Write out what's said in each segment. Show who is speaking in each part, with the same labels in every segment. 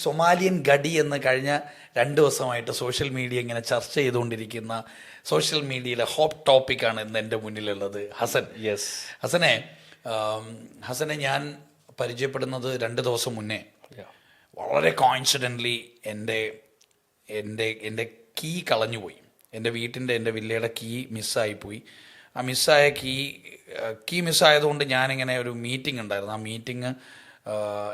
Speaker 1: Somalian ഗഡി എന്ന് കഴിഞ്ഞ 2 ദിവസമായിട്ട് സോഷ്യൽ മീഡിയ ഇങ്ങനെ ചർച്ച ചെയ്തുകൊണ്ടിരിക്കുന്ന സോഷ്യൽ മീഡിയയിലെ ഹോട്ട് ടോപ്പിക്കാണ് ഇന്ന് എൻ്റെ മുന്നിലുള്ളത്. ഹസൻ.
Speaker 2: യെസ്.
Speaker 1: ഹസനെ ഞാൻ പരിചയപ്പെടുന്നത് 2 ദിവസം മുന്നേ വളരെ കോയിൻസിഡൻ്റ്ലി എൻ്റെ കീ കളഞ്ഞുപോയി. എൻ്റെ വില്ലയുടെ കീ മിസ്സായിപ്പോയി. ആ മിസ്സായ കീ മിസ്സായതുകൊണ്ട് ഞാനിങ്ങനെ ഒരു മീറ്റിംഗ് ഉണ്ടായിരുന്നു. ആ മീറ്റിംഗ്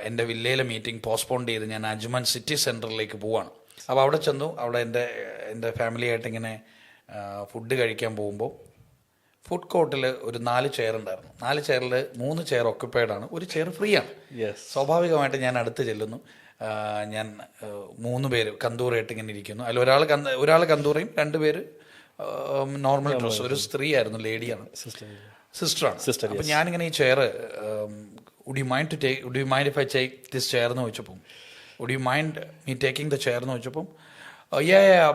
Speaker 1: എൻ്റെ വില്ലയിലെ മീറ്റിംഗ് പോസ്റ്റ്പോൺ ചെയ്ത് ഞാൻ അജ്മാൻ സിറ്റി സെൻറ്ററിലേക്ക് പോവാണ്. അപ്പോൾ അവിടെ ചെന്നു. അവിടെ എൻ്റെ ഫാമിലിയായിട്ട് ഇങ്ങനെ ഫുഡ് കഴിക്കാൻ പോകുമ്പോൾ ഫുഡ് കോർട്ടിൽ ഒരു 4 ചെയർ ഉണ്ടായിരുന്നു. 4 ചെയറിൽ 3 ചെയർ ഒക്യുപ്പൈഡ് ആണ്, ഒരു ചെയർ ഫ്രീ ആണ്. സ്വാഭാവികമായിട്ട് ഞാൻ അടുത്ത് ചെല്ലുന്നു. ഞാൻ 3 പേര് കന്തൂറായിട്ട് ഇങ്ങനെ ഇരിക്കുന്നു. അതിൽ ഒരാൾ കന്തൂറയും 2 പേര് നോർമൽ ഡ്രസ്. ഒരു സ്ത്രീ ആയിരുന്നു, ലേഡിയാണ്, സിസ്റ്ററാണ്. അപ്പം ഞാനിങ്ങനെ ഈ chair would you mind if I take this chair എന്ന് ചോദിച്ചപ്പം would you mind me taking the chair എന്ന് ചോദിച്ചപ്പം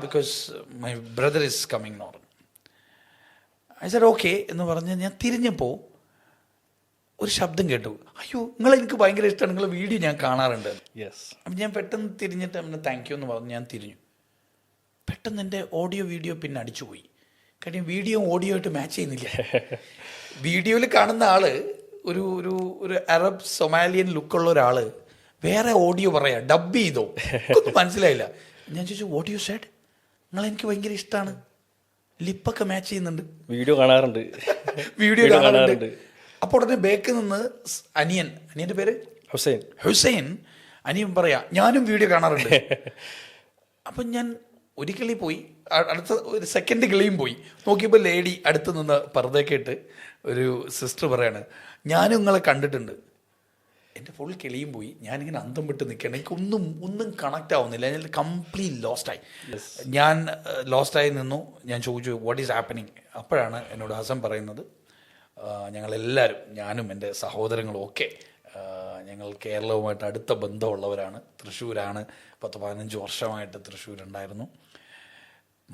Speaker 1: because my brother is coming എന്ന് പറഞ്ഞു. ഐ സെഡ് ഓക്കെ എന്ന് പറഞ്ഞ് ഞാൻ തിരിഞ്ഞപ്പോൾ ഒരു ശബ്ദം കേട്ടു. അയ്യോ, എനിക്ക് ഭയങ്കര ഇഷ്ടമാണ്, നിങ്ങളെ വീഡിയോ ഞാൻ കാണാറുണ്ട്. അപ്പം ഞാൻ പെട്ടെന്ന് തിരിഞ്ഞിട്ട് അവന് താങ്ക് യു എന്ന് പറഞ്ഞ് ഞാൻ തിരിഞ്ഞു. പെട്ടെന്ന് എൻ്റെ വീഡിയോ പിന്നെ അടിച്ചുപോയി. കാര്യം വീഡിയോ ഓഡിയോ ആയിട്ട് മാച്ച് ചെയ്യുന്നില്ല. വീഡിയോയിൽ കാണുന്ന ആള് ഒരു അറബ് സൊമാലിയൻ ലുക്കുള്ള ഒരാള് വേറെ ഓഡിയോ പറയാ, ഡബ് ചെയ്തോ, ഒന്നും മനസ്സിലായില്ല. ഞാൻ ചോദിച്ചു വാട്ട് യു സെഡ്? എനിക്ക് ഭയങ്കര ഇഷ്ടമാണ്, ലിപ്പൊക്കെ മാച്ച് ചെയ്യുന്നുണ്ട്,
Speaker 2: വീഡിയോ കാണാറുണ്ട്.
Speaker 1: അപ്പോൾ ഉടനെ ബേക്കിൽ നിന്ന് അനിയൻ്റെ പേര് ഹുസൈൻ, അനിയൻ പറയാ ഞാനും വീഡിയോ കാണാറുണ്ട്. അപ്പം ഞാൻ ഒരു കിളി പോയി, അടുത്ത ഒരു സെക്കൻഡ് കിളിയും പോയി. നോക്കിയപ്പോൾ ലേഡി അടുത്ത് നിന്ന് പർദ്ദയൊക്കെ ഇട്ട് ഒരു സിസ്റ്റർ പറയാണ് ഞാനും നിങ്ങളെ കണ്ടിട്ടുണ്ട്. എൻ്റെ ഫുൾ കിളിയും പോയി. ഞാനിങ്ങനെ അന്തം വിട്ട് നിൽക്കുകയാണ്. എനിക്കൊന്നും കണക്റ്റ് ആവുന്നില്ല. ഞാൻ കംപ്ലീറ്റ് ലോസ്റ്റായി. ഞാൻ ലോസ്റ്റായി നിന്നു. ഞാൻ ചോദിച്ചു വാട്ട് ഈസ് ഹാപ്പനിങ്. അപ്പോഴാണ് എന്നോട് ഹസൻ പറയുന്നത് ഞങ്ങളെല്ലാവരും, ഞാനും എൻ്റെ സഹോദരങ്ങളും ഒക്കെ ഞങ്ങൾ കേരളവുമായിട്ട് അടുത്ത ബന്ധമുള്ളവരാണ്. തൃശ്ശൂരാണ്, 10-15 വർഷമായിട്ട് തൃശ്ശൂരുണ്ടായിരുന്നു.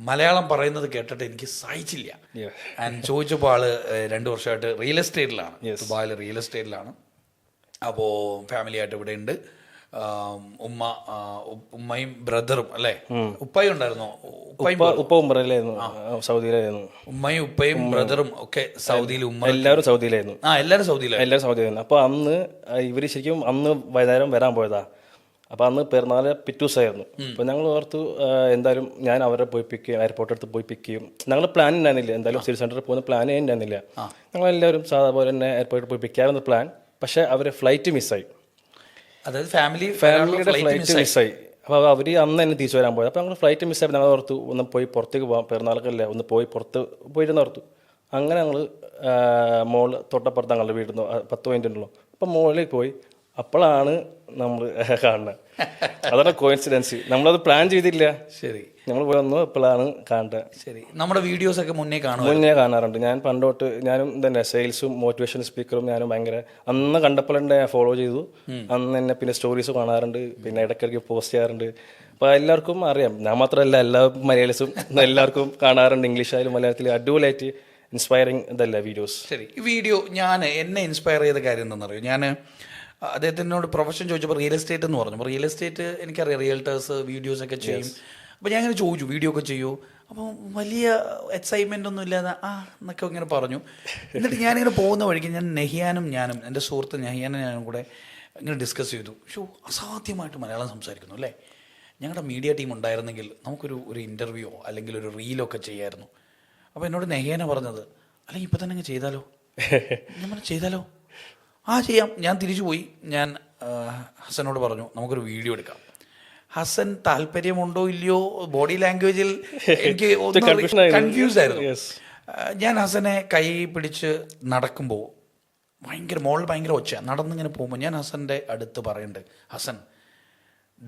Speaker 1: മലയാളം പറയുന്നത് കേട്ടിട്ട് എനിക്ക് സഹിച്ചില്ല. ആൻഡ് ചോദിച്ചപ്പോൾ ആള് 2 വർഷമായിട്ട് റിയൽ എസ്റ്റേറ്റിലാണ്, ദുബായിൽ റിയൽ എസ്റ്റേറ്റിലാണ്. അപ്പോൾ ഫാമിലിയായിട്ട് ഇവിടെ ഉണ്ട്. ഉമ്മയും ബ്രദറും അല്ലേ, ഉപ്പായും ഉണ്ടായിരുന്നു. ഉമ്മയും ഉപ്പയും ബ്രദറും ഒക്കെ സൗദിയിൽ.
Speaker 2: എല്ലാവരും സൗദിയിലായിരുന്നു.
Speaker 1: എല്ലാവരും സൗദിയിലായിരുന്നു.
Speaker 2: അപ്പൊ അന്ന് ഇവര് ശരിക്കും അന്ന് വൈകുന്നേരം വരാൻ പോയതാ. അപ്പൊ അന്ന് പെരുന്നാള് പിറ്റൂസായിരുന്നു. അപ്പൊ ഞങ്ങൾ ഓർത്തു എന്തായാലും ഞാൻ അവരെ പോയി പിക്ക് ചെയ്യും, എയർപോർട്ട് അടുത്ത് പോയി പിക്ക് ചെയ്യും. ഞങ്ങൾ പ്ലാൻ ഉണ്ടായിരുന്നില്ല, എന്തായാലും സിറ്റി സെന്ററിൽ പോകുന്ന പ്ലാൻ ഉണ്ടായിരുന്നില്ല. ഞങ്ങളെല്ലാവരും സാധാരണ തന്നെ എയർപോർട്ടിൽ പോയി പിക്ക് ചെയ്യാവുന്ന പ്ലാൻ. പക്ഷെ അവരെ ഫ്ലൈറ്റ് മിസ്സായി.
Speaker 1: അതായത്
Speaker 2: ഫാമിലിയുടെ ഫ്ലൈറ്റ് മിസ്സായി. അപ്പോൾ അവർ അന്ന് തന്നെ തിരിച്ചു വരാൻ പോയത്. അപ്പോൾ ഞങ്ങൾ ഫ്ലൈറ്റ് മിസ്സായി. ഞങ്ങൾ ഓർത്തു ഒന്ന് പോയി പുറത്തേക്ക് പോകാം, പെരുന്നാളൊക്കെ ഒന്ന് പോയി പുറത്ത് പോയിരുന്ന് ഓർത്തു. അങ്ങനെ ഞങ്ങൾ മോള് തൊട്ടപ്പുറത്ത് ഞങ്ങളുടെ വീട്ടിൽ നിന്ന് 10 മിനിറ്റ് ഉണ്ടല്ലോ. അപ്പം മോളിലേക്ക് പോയി. അപ്പോഴാണ് നമ്മൾ കാണുന്നത്. അതാണ് കോയിൻസിഡൻസ്. നമ്മളത് പ്ലാൻ ചെയ്തില്ല.
Speaker 1: ശരി,
Speaker 2: നമ്മൾ പോയി വന്നു, അപ്പോഴാണ് കാണുന്നത്.
Speaker 1: ശരി, നമ്മുടെ വീഡിയോസ് ഒക്കെ മുന്നേ
Speaker 2: കാണാറുണ്ട്. ഞാൻ പണ്ടോട്ട് ഞാനും തന്നെ സെയിൽസും മോട്ടിവേഷൻ സ്പീക്കറും ഞാനും ഭയങ്കര അന്ന് കണ്ടപ്പോൾ തന്നെ ഫോളോ ചെയ്തു. അന്ന് തന്നെ പിന്നെ സ്റ്റോറീസ് കാണാറുണ്ട്, പിന്നെ ഇടയ്ക്കിടയ്ക്ക് പോസ്റ്റ് ചെയ്യാറുണ്ട്. അപ്പോൾ എല്ലാവർക്കും അറിയാം, ഞാൻ മാത്രമല്ല എല്ലാ മലയാളീസും എല്ലാവർക്കും കാണാറുണ്ട്. ഇംഗ്ലീഷായാലും മലയാളത്തിൽ അടിപൊളിയായിട്ട് ഇൻസ്പയറിങ് ഇതല്ല വീഡിയോസ്.
Speaker 1: ശരി, ഈ വീഡിയോ എന്നെ ഇൻസ്പയർ ചെയ്ത കാര്യം എന്താണെന്നറിയോ? ഞാൻ അദ്ദേഹത്തിനോട് പ്രൊഫഷൻ ചോദിച്ചപ്പോൾ റിയൽ എസ്റ്റേറ്റ് എന്ന് പറഞ്ഞു. അപ്പോൾ റിയൽ എസ്റ്റേറ്റ് എനിക്കറിയാം, റിയൽറ്റേഴ്സ് വീഡിയോസൊക്കെ ചെയ്യും. അപ്പോൾ ഞാൻ ഇങ്ങനെ ചോദിച്ചു വീഡിയോ ഒക്കെ ചെയ്യൂ. അപ്പോൾ വലിയ എക്സൈറ്റ്മെൻ്റ് ഒന്നും ഇല്ലാതെ എന്നൊക്കെ ഇങ്ങനെ പറഞ്ഞു. എന്നിട്ട് ഞാനിങ്ങനെ പോകുന്ന വഴിക്ക് ഞാൻ ഞാനും എൻ്റെ സുഹൃത്ത് ഞാനും കൂടെ ഇങ്ങനെ ഡിസ്കസ് ചെയ്തു. അസാധ്യമായിട്ട് മലയാളം സംസാരിക്കുന്നു അല്ലേ, ഞങ്ങളുടെ മീഡിയ ടീം ഉണ്ടായിരുന്നെങ്കിൽ നമുക്കൊരു ഇൻ്റർവ്യൂയോ അല്ലെങ്കിൽ ഒരു റീലോ ഒക്കെ ചെയ്യായിരുന്നു. അപ്പോൾ എന്നോട് നെഹിയാന പറഞ്ഞത് അല്ലെങ്കിൽ ഇപ്പം തന്നെ അങ്ങ് ചെയ്താലോ. ഞാൻ ചെയ്താലോ, ചെയ്യാം. ഞാൻ തിരിച്ചു പോയി. ഞാൻ ഹസനോട് പറഞ്ഞു നമുക്കൊരു വീഡിയോ എടുക്കാം. ഹസൻ താല്പര്യമുണ്ടോ ഇല്ലയോ, ബോഡി ലാംഗ്വേജിൽ എനിക്ക് കൺഫ്യൂസ് ആയിരുന്നു. ഞാൻ ഹസനെ കൈ പിടിച്ച് നടക്കുമ്പോൾ മോളിൽ ഭയങ്കര ഒച്ച നടന്നിങ്ങനെ പോകുമ്പോൾ ഞാൻ ഹസൻ്റെ അടുത്ത് പറയുന്നുണ്ട്, Hasan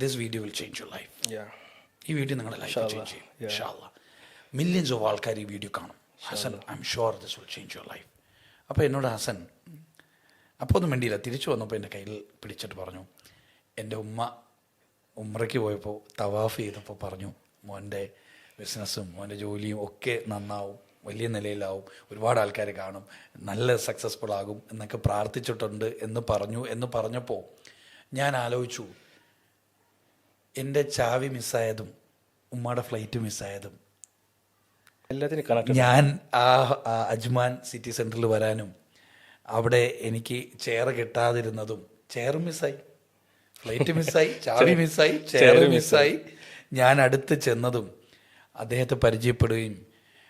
Speaker 1: this video will change your life. ഈ വീഡിയോ നിങ്ങളുടെ ലൈഫ് ചേഞ്ച് ചെയ്യും ഇൻഷാ അല്ലാഹ്. മില്യൻസ് ഓഫ് ആൾക്കാർ ഈ വീഡിയോ കാണും. Hasan I am sure this will change your life. അപ്പോൾ എന്നോട് ഹസൻ അപ്പോൾ ഒന്നും വേണ്ടിയില്ല, തിരിച്ചു വന്നപ്പോൾ എൻ്റെ കയ്യിൽ പിടിച്ചിട്ട് പറഞ്ഞു, എൻ്റെ ഉമ്രയ്ക്ക് പോയപ്പോൾ തവാഫ് ചെയ്തപ്പോൾ പറഞ്ഞു മോൻ്റെ ബിസിനസ്സും മോൻ്റെ ജോലിയും ഒക്കെ നന്നാവും, വലിയ നിലയിലാവും, ഒരുപാട് ആൾക്കാർ കാണും, നല്ല സക്സസ്ഫുൾ ആകും എന്നൊക്കെ പ്രാർത്ഥിച്ചിട്ടുണ്ട് എന്ന് പറഞ്ഞപ്പോൾ ഞാൻ ആലോചിച്ചു, എൻ്റെ ചാവി മിസ്സായതും ഉമ്മയുടെ ഫ്ലൈറ്റ് മിസ്സായതും
Speaker 2: എല്ലാത്തിനും കണക്ട്.
Speaker 1: ഞാൻ ആ അജ്മാൻ സിറ്റി സെൻറ്ററിൽ വരാനും അവിടെ എനിക്ക് ചെയർ കിട്ടാതിരുന്നതും, ചെയർ മിസ്സായി, ഫ്ലൈറ്റ് മിസ്സായി, ചാവി മിസ്സായി, ചെയർ മിസ്സായി, ഞാൻ അടുത്ത് ചെന്നതും അദ്ദേഹത്തെ പരിചയപ്പെടുകയും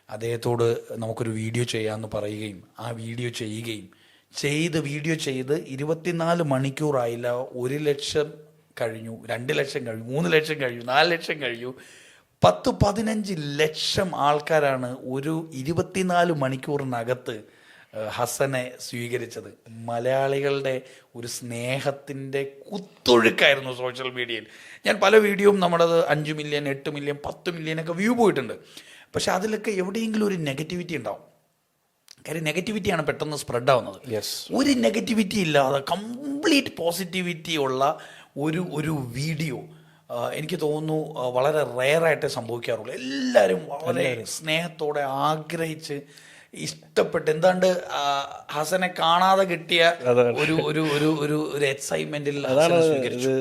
Speaker 1: അദ്ദേഹത്തോട് നമുക്കൊരു വീഡിയോ ചെയ്യാമെന്ന് പറയുകയും ആ വീഡിയോ ചെയ്യുകയും വീഡിയോ ചെയ്ത് 24 മണിക്കൂറായില്ല, 1 ലക്ഷം കഴിഞ്ഞു, 2 ലക്ഷം കഴിഞ്ഞു, 3 ലക്ഷം കഴിഞ്ഞു, 4 ലക്ഷം കഴിഞ്ഞു, 10-15 ലക്ഷം ആൾക്കാരാണ് ഒരു 24 മണിക്കൂറിനകത്ത് ഹസനെ സ്വീകരിച്ചത്. മലയാളികളുടെ ഒരു സ്നേഹത്തിൻ്റെ കുത്തൊഴുക്കായിരുന്നു സോഷ്യൽ മീഡിയയിൽ. ഞാൻ പല വീഡിയോയും നമ്മുടേത് 5 മില്യൺ, 8 മില്യൺ, 10 മില്യനൊക്കെ വ്യൂ പോയിട്ടുണ്ട്. പക്ഷെ അതിലൊക്കെ എവിടെയെങ്കിലും ഒരു നെഗറ്റിവിറ്റി ഉണ്ടാവും. കാര്യം നെഗറ്റിവിറ്റിയാണ് പെട്ടെന്ന് സ്പ്രെഡ് ആവുന്നത്. ഒരു നെഗറ്റിവിറ്റി ഇല്ലാതെ കംപ്ലീറ്റ് പോസിറ്റിവിറ്റി ഉള്ള ഒരു വീഡിയോ എനിക്ക് തോന്നുന്നു വളരെ റെയറായിട്ടേ സംഭവിക്കാറുള്ളൂ. എല്ലാവരും വളരെ സ്നേഹത്തോടെ ആഗ്രഹിച്ച് ഇഷ്ടപ്പെട്ട്, എന്താണ്ട് ഹസനെ കാണാതെ കിട്ടിയ ഒരു ഒരു ഒരു ഒരു ഒരു എക്സൈറ്റ്മെന്റിൽ
Speaker 2: അതാണ് ഇത്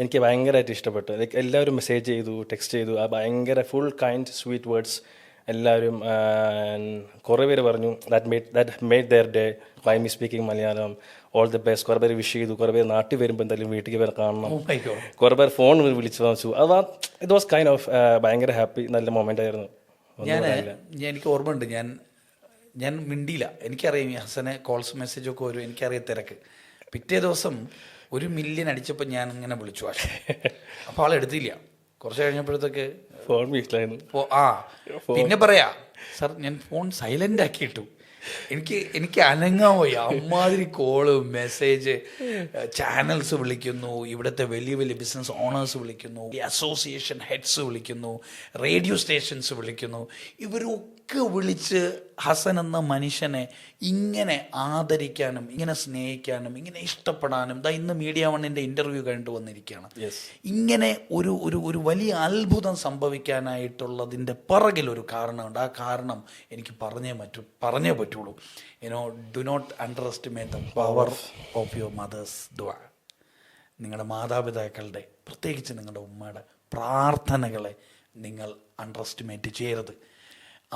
Speaker 2: എനിക്ക് ഭയങ്കരമായിട്ട് ഇഷ്ടപ്പെട്ടു. എല്ലാവരും മെസ്സേജ് ചെയ്തു, ടെക്സ്റ്റ് ചെയ്തു, ആ ഭയങ്കര ഫുൾ കൈൻഡ് സ്വീറ്റ് വേർഡ്സ് എല്ലാവരും. കുറേ പേര് പറഞ്ഞു that made their day by me speaking Malayalam, all the best. കുറേ പേര് വിഷ് ചെയ്തു, കുറേ പേര് നാട്ടിൽ വരുമ്പോൾ എന്തായാലും വീട്ടിലേക്ക് പേര് കാണണം, കുറേ പേര് ഫോൺ വിളിച്ചു വാങ്ങിച്ചു. ഇറ്റ് വാസ് കൈൻഡ് ഓഫ് ഭയങ്കര ഹാപ്പി, നല്ല മൊമെന്റ് ആയിരുന്നു.
Speaker 1: എനിക്ക് ഓർമ്മയുണ്ട്, ഞാൻ മിണ്ടിയില്ല. എനിക്കറിയാം ഈ ഹസനെ കോൾസ് മെസ്സേജൊക്കെ വരും, എനിക്കറിയാം തിരക്ക്. പിറ്റേ ദിവസം 1 മില്യൺ അടിച്ചപ്പോൾ ഞാൻ ഇങ്ങനെ വിളിച്ചു പക്ഷേ അപ്പോൾ ആളെടുത്തില്ല. കുറച്ച് കഴിഞ്ഞപ്പോഴത്തേക്ക്
Speaker 2: ഫോൺ വീട്ടിലായിരുന്നു.
Speaker 1: പിന്നെ പറയാ സാർ ഞാൻ ഫോൺ സൈലന്റ് ആക്കിയിട്ടു. എനിക്ക് അനങ്ങാൻ പോയി. അമ്മാതിരി കോള്, മെസ്സേജ്, ചാനൽസ് വിളിക്കുന്നു, ഇവിടുത്തെ വലിയ വലിയ ബിസിനസ് ഓണേഴ്സ് വിളിക്കുന്നു, അസോസിയേഷൻ ഹെഡ്സ് വിളിക്കുന്നു, റേഡിയോ സ്റ്റേഷൻസ് വിളിക്കുന്നു. ഇവരൊക്കെ വിളിച്ച് ഹസൻ എന്ന മനുഷ്യനെ ഇങ്ങനെ ആദരിക്കാനും ഇങ്ങനെ സ്നേഹിക്കാനും ഇങ്ങനെ ഇഷ്ടപ്പെടാനും ഇന്ന് മീഡിയ വണ്ണിൻ്റെ ഇൻ്റർവ്യൂ കഴിഞ്ഞിട്ട് വന്നിരിക്കുകയാണ്. ഇങ്ങനെ ഒരു വലിയ അത്ഭുതം സംഭവിക്കാനായിട്ടുള്ളതിൻ്റെ പിറകിലൊരു കാരണമുണ്ട്. ആ കാരണം എനിക്ക് പറഞ്ഞേ പറ്റുള്ളൂ. Do not underestimate the power of your mother's ദുആ. നിങ്ങളുടെ മാതാപിതാക്കളുടെ, പ്രത്യേകിച്ച് നിങ്ങളുടെ ഉമ്മയുടെ പ്രാർത്ഥനകളെ നിങ്ങൾ അണ്ടർ എസ്റ്റിമേറ്റ് ചെയ്യരുത്.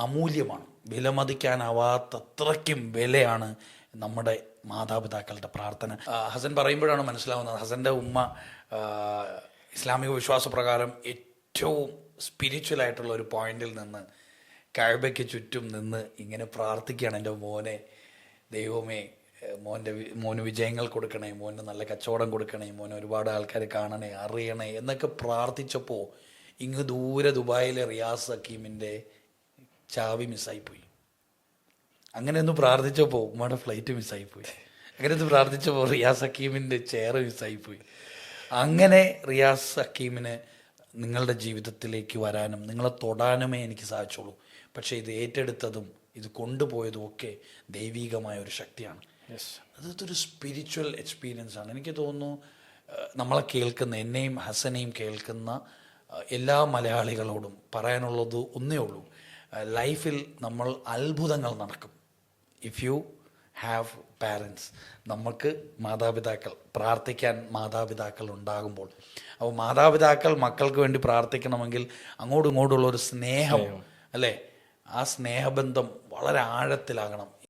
Speaker 1: അമൂല്യമാണ്, വിലമതിക്കാനാവാത്തത്രയ്ക്കും വിലയാണ് നമ്മുടെ മാതാപിതാക്കളുടെ പ്രാർത്ഥന. ഹസൻ പറയുമ്പോഴാണ് മനസ്സിലാവുന്നത്, ഹസൻ്റെ ഉമ്മ ഇസ്ലാമിക വിശ്വാസപ്രകാരം ഏറ്റവും സ്പിരിച്വലായിട്ടുള്ള ഒരു പോയിന്റിൽ നിന്ന് കഅബയ്ക്ക് ചുറ്റും നിന്ന് ഇങ്ങനെ പ്രാർത്ഥിക്കുകയാണ്, എൻ്റെ മോനെ, ദൈവമേ മോന് വിജയങ്ങൾ കൊടുക്കണേ, മോന് നല്ല കച്ചവടം കൊടുക്കണേ, മോനെ ഒരുപാട് ആൾക്കാർ കാണണേ, അറിയണേ എന്നൊക്കെ പ്രാർത്ഥിച്ചപ്പോൾ ഇങ്ങ് ദൂരെ ദുബായിലെ റിയാസ് ഹക്കീമിൻ്റെ ചാവി മിസ്സായിപ്പോയി. അങ്ങനെ ഒന്ന് പ്രാർത്ഥിച്ചപ്പോൾ ഉമ്മയുടെ ഫ്ലൈറ്റ് മിസ്സായിപ്പോയി. അങ്ങനെ ഒന്ന് പ്രാർത്ഥിച്ചപ്പോൾ റിയാസ് ഹക്കീമിൻ്റെ ചെയർ മിസ്സായിപ്പോയി. അങ്ങനെ റിയാസ് ഹക്കീമിന് നിങ്ങളുടെ ജീവിതത്തിലേക്ക് വരാനും നിങ്ങളെ തൊടാനുമേ എനിക്ക് സാധിച്ചുള്ളൂ. പക്ഷേ ഇത് ഏറ്റെടുത്തതും ഇത് കൊണ്ടുപോയതും ഒക്കെ ദൈവികമായ ഒരു ശക്തിയാണ്. അതൊരു സ്പിരിച്വൽ എക്സ്പീരിയൻസ് ആണ്. എനിക്ക് തോന്നുന്നു നമ്മളെ കേൾക്കുന്ന, എന്നെയും ഹസനെയും കേൾക്കുന്ന എല്ലാ മലയാളികളോടും പറയാനുള്ളത് ഒന്നേ ഉള്ളൂ, ലൈഫിൽ നമ്മൾ അത്ഭുതങ്ങൾ നടക്കും. ഇഫ് യു ഹാവ് പാരൻസ്, നമുക്ക് മാതാപിതാക്കൾ, പ്രാർത്ഥിക്കാൻ മാതാപിതാക്കൾ ഉണ്ടാകുമ്പോൾ, അപ്പോൾ മാതാപിതാക്കൾ മക്കൾക്ക് വേണ്ടി പ്രാർത്ഥിക്കണമെങ്കിൽ അങ്ങോട്ടും ഇങ്ങോട്ടുള്ള ഒരു സ്നേഹം, അല്ലേ, ആ സ്നേഹബന്ധം വളരെ ആഴത്തിലാകണം.